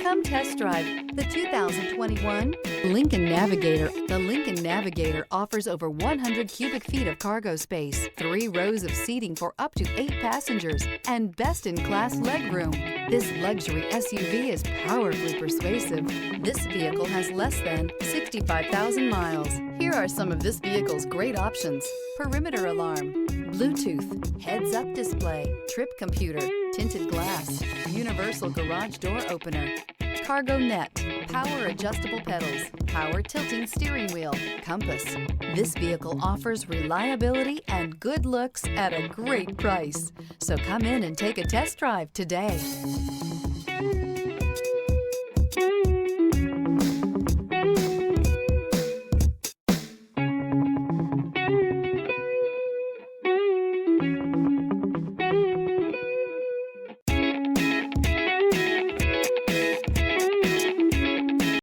Come test drive the 2021 Lincoln Navigator. The Lincoln Navigator offers over 100 cubic feet of cargo space, 3 rows of seating for up to 8 passengers, and best-in-class legroom. This luxury SUV is powerfully persuasive. This vehicle has less than 65,000 miles. Here are some of this vehicle's great options: perimeter alarm, Bluetooth, heads-up display, trip computer, tinted glass, universal garage door opener, cargo net, power adjustable pedals, power tilting steering wheel, compass. This vehicle offers reliability and good looks at a great price. So come in and take a test drive today.